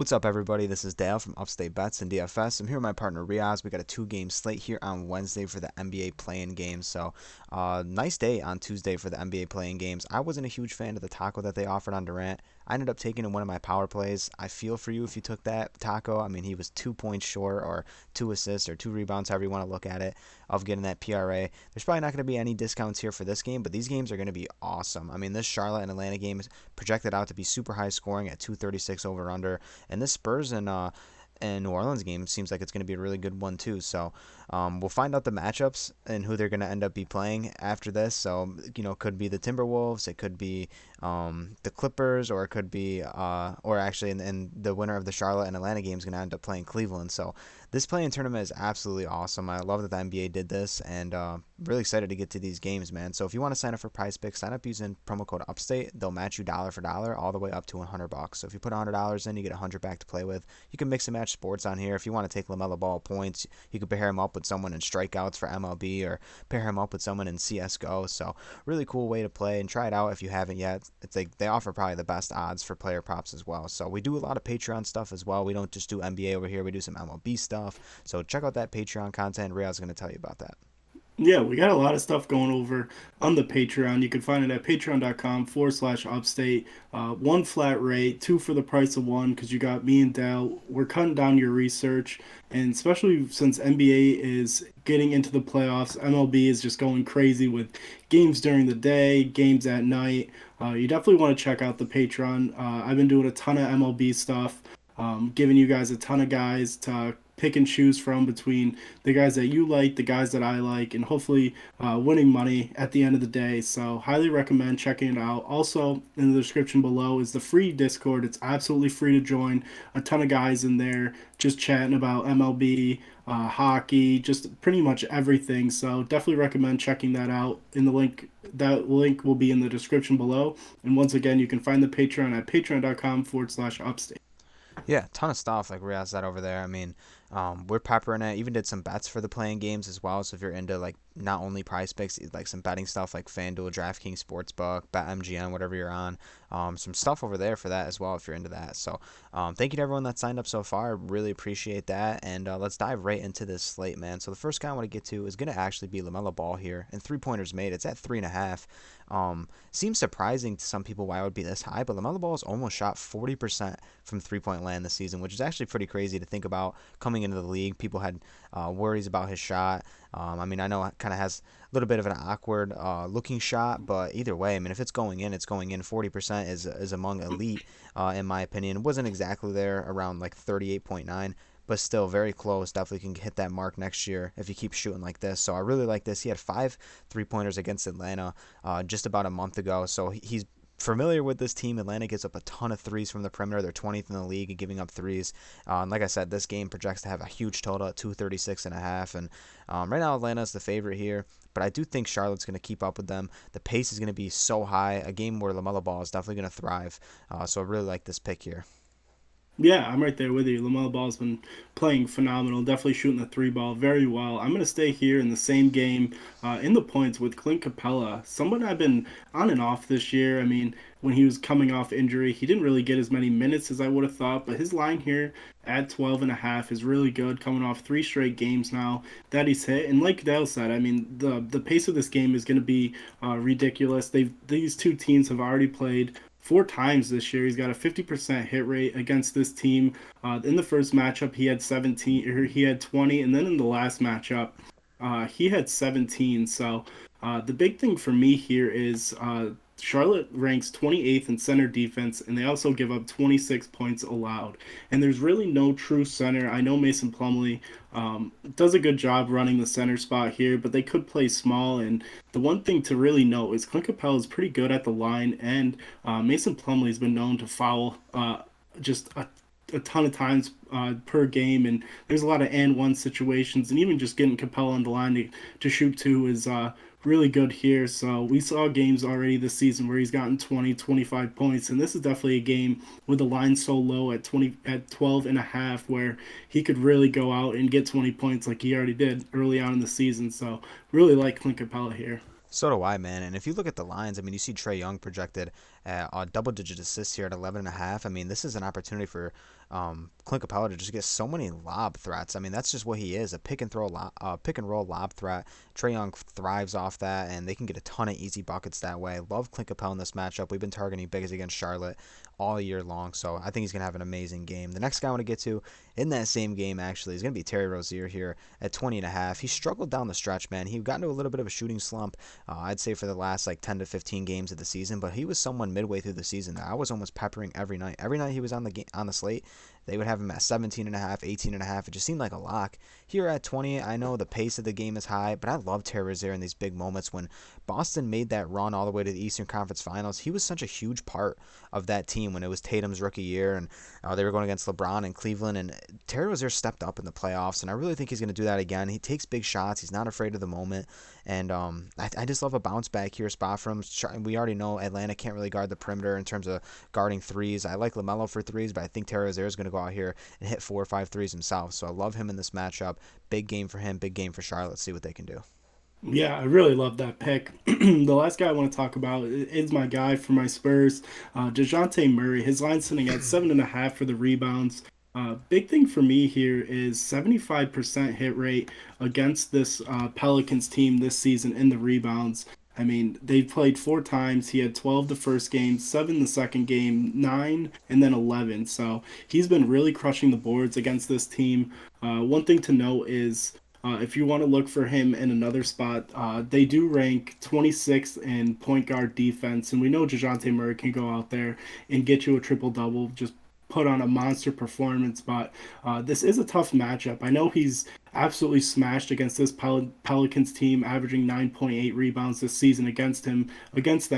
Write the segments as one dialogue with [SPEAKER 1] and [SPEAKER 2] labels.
[SPEAKER 1] What's up, everybody? This is Dale from Upstate Bets and DFS. I'm here with my partner Reoz. We got a two-game slate here on Wednesday for the NBA play-in games. So, nice day on Tuesday for the NBA play-in games. I wasn't a huge fan of the taco that they offered on Durant. I ended up taking in one of my power plays. I feel for you if you took that taco. I mean, he was 2 points short, or two assists, or two rebounds, however you want to look at it, of getting that PRA. There's probably not going to be any discounts here for this game, but these games are going to be awesome. I mean, this Charlotte and Atlanta game is projected out to be super high scoring at 236 over/under. And this Spurs and New Orleans game seems like it's going to be a really good one too. So we'll find out the matchups and who they're going to end up be playing after this. So it could be the Timberwolves, it could be the Clippers, or it could be or actually in the winner of the Charlotte and Atlanta game is going to end up playing Cleveland. So this play-in tournament is absolutely awesome. I love that the NBA did this, and really excited to get to these games, man. So if you want to sign up for PrizePicks, sign up using promo code Upstate. They'll match you dollar for dollar all the way up to $100. So if you put $100 in, you get 100 back to play with. You can mix and match sports on here. If you want to take LaMelo Ball points, you can pair him up with someone in strikeouts for MLB, or pair him up with someone in CS:GO. So really cool way to play, and try it out if you haven't yet. It's like they offer probably the best odds for player props as well. So we do a lot of Patreon stuff as well. We don't just do NBA over here. We do some MLB stuff. So check out that Patreon content. Ria's going to tell you about that.
[SPEAKER 2] Yeah, we got a lot of stuff going over on the Patreon. You can find it at patreon.com/upstate. One flat rate, two for the price of one, because you got me and Dal. We're cutting down your research, and especially since NBA is getting into the playoffs, MLB is just going crazy with games during the day, games at night. You definitely want to check out the Patreon. I've been doing a ton of MLB stuff, giving you guys a ton of guys to pick and choose from between the guys that you like, the guys that I like, and hopefully winning money at the end of the day. So, highly recommend checking it out. Also, in the description below is the free Discord. It's absolutely free to join. A ton of guys in there just chatting about MLB, hockey, just pretty much everything. So, definitely recommend checking that out. In the link, that link will be in the description below. And once again, you can find the Patreon at patreon.com/upstate.
[SPEAKER 1] Yeah, ton of stuff like Riaz said over there. I mean, we're peppering it. Even did some bets for the playing games as well. So if you're into like not only prize picks, like some betting stuff like FanDuel, DraftKings Sportsbook, BetMGM, whatever you're on, some stuff over there for that as well if you're into that. So thank you to everyone that signed up so far. Really appreciate that. And let's dive right into this slate, man. So the first guy I want to get to is going to actually be LaMelo Ball here, and 3 pointers made. It's at 3.5. Seems surprising to some people why it would be this high, but LaMelo Ball has almost shot 40% from three-point land this season, which is actually pretty crazy to think about coming into the league. People had worries about his shot. I mean, I know it kind of has a little bit of an awkward looking shot, but either way, I mean, if it's going in, it's going in. 40% is among elite, in my opinion. It wasn't exactly there, around like 38.9, but still very close. Definitely can hit that mark next year if he keeps shooting like this. So I really like this. He had 5 3-pointers against Atlanta just about a month ago. So he's familiar with this team. Atlanta gives up a ton of threes from the perimeter. They're 20th in the league in giving up threes. And like I said, this game projects to have a huge total at 236.5. And right now, Atlanta is the favorite here. But I do think Charlotte's going to keep up with them. The pace is going to be so high. A game where LaMelo Ball is definitely going to thrive. So I really like this pick here.
[SPEAKER 2] Yeah, I'm right there with you. Lamelo Ball's been playing phenomenal, definitely shooting the three ball very well. I'm going to stay here in the same game in the points with Clint Capella, someone I've been on and off this year. I mean, when he was coming off injury, he didn't really get as many minutes as I would have thought, but his line here at 12 and a half is really good, coming off three straight games now that he's hit. And like Dale said, I mean, the pace of this game is going to be ridiculous. These two teams have already played four times this year. He's got a 50% hit rate against this team. In the first matchup, he had 17, or he had 20, and then in the last matchup, he had 17. So the big thing for me here is Charlotte ranks 28th in center defense, and they also give up 26 points allowed. And there's really no true center. I know Mason Plumlee does a good job running the center spot here, but they could play small. And the one thing to really note is Clint Capella is pretty good at the line, and Mason Plumlee has been known to foul just a ton of times per game, and there's a lot of and one situations, and even just getting Capella on the line to shoot two is really good here. So we saw games already this season where he's gotten 20, 25 points, and this is definitely a game with the line so low at 20, at 12 and a half, where he could really go out and get 20 points like he already did early on in the season. So really like Clint Capella here.
[SPEAKER 1] So do I, man. And if you look at the lines, I mean, you see Trae Young projected double-digit assists here at 11.5. I mean, this is an opportunity for Clint Capella to just get so many lob threats. I mean, that's just what he is, a pick and roll lob threat. Trae Young thrives off that, and they can get a ton of easy buckets that way. Love Clint Capella in this matchup. We've been targeting bigs against Charlotte all year long, so I think he's going to have an amazing game. The next guy I want to get to in that same game, actually, is going to be Terry Rozier here at 20.5. He struggled down the stretch, man. He got into a little bit of a shooting slump, I'd say, for the last like 10 to 15 games of the season, but he was someone midway through the season that I was almost peppering every night. Every night he was on the slate, they would have him at 17.5, 18.5. It just seemed like a lock. Here at 20, I know the pace of the game is high, but I love Terry Rozier in these big moments. When Boston made that run all the way to the Eastern Conference Finals, he was such a huge part of that team when it was Tatum's rookie year, and they were going against LeBron and Cleveland, and Terry Rozier stepped up in the playoffs, and I really think he's going to do that again. He takes big shots. He's not afraid of the moment, and I just love a bounce back here spot for him. We already know Atlanta can't really guard the perimeter in terms of guarding threes. I like LaMelo for threes, but I think Terry Rozier is going to go out here and hit 4 or 5 threes himself, so I love him in this matchup. Big game for him, big game for Charlotte. Let's see what they can do.
[SPEAKER 2] Yeah, I really love that pick. The last guy I want to talk about is my guy for my Spurs, DeJounte Murray. His line sitting at 7.5 for the rebounds. Big thing for me here is 75% hit rate against this Pelicans team this season in the rebounds. I mean, they played 4 times. He had 12 the first game, 7 the second game, 9, and then 11. So he's been really crushing the boards against this team. One thing to note is if you want to look for him in another spot, they do rank 26th in point guard defense, and we know DeJounte Murray can go out there and get you a triple-double, just put on a monster performance, but this is a tough matchup. I know he's absolutely smashed against this Pelicans team, averaging 9.8 rebounds this season against them,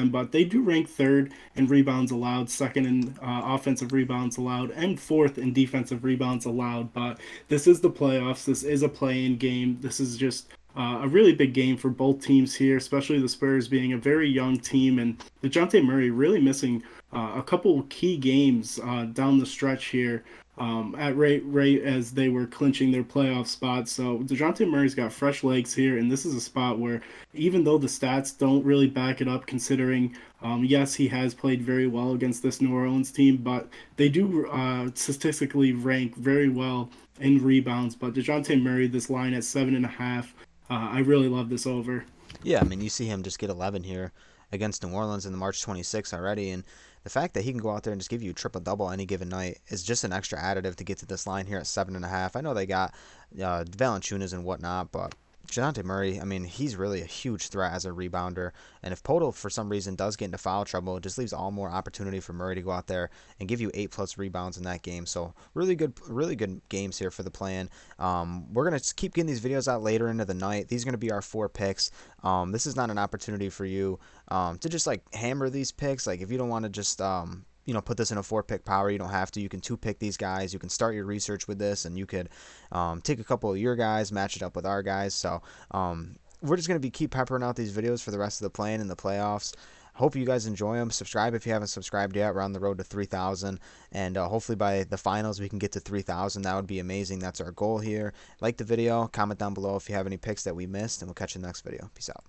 [SPEAKER 2] but they do rank third in rebounds allowed, second in offensive rebounds allowed, and fourth in defensive rebounds allowed. But this is the playoffs. This is a play-in game. This is just a really big game for both teams here, especially the Spurs being a very young team, and DeJounte Murray really missing a couple key games down the stretch here at right as they were clinching their playoff spots. So DeJounte Murray's got fresh legs here, and this is a spot where even though the stats don't really back it up, considering yes, he has played very well against this New Orleans team, but they do statistically rank very well in rebounds. But DeJounte Murray, this line at 7.5, I really love this over.
[SPEAKER 1] Yeah, I mean, you see him just get 11 here against New Orleans in the March 26th already, and the fact that he can go out there and just give you a triple-double any given night is just an extra additive to get to this line here at 7.5. I know they got Valanciunas and whatnot, but DeJounte Murray, I mean, he's really a huge threat as a rebounder. And if Poto, for some reason, does get into foul trouble, it just leaves all more opportunity for Murray to go out there and give you 8+ rebounds in that game. So really good games here for the play-in. We're going to keep getting these videos out later into the night. These are going to be our 4 picks. This is not an opportunity for you to just, like, hammer these picks. Like, if you don't want to just put this in a 4-pick power. You don't have to. You can 2-pick these guys. You can start your research with this, and you could take a couple of your guys, match it up with our guys. So we're just going to keep peppering out these videos for the rest of the play-in and the playoffs. Hope you guys enjoy them. Subscribe if you haven't subscribed yet. We're on the road to 3,000, and hopefully by the finals we can get to 3,000. That would be amazing. That's our goal here. Like the video. Comment down below if you have any picks that we missed, and we'll catch you in the next video. Peace out.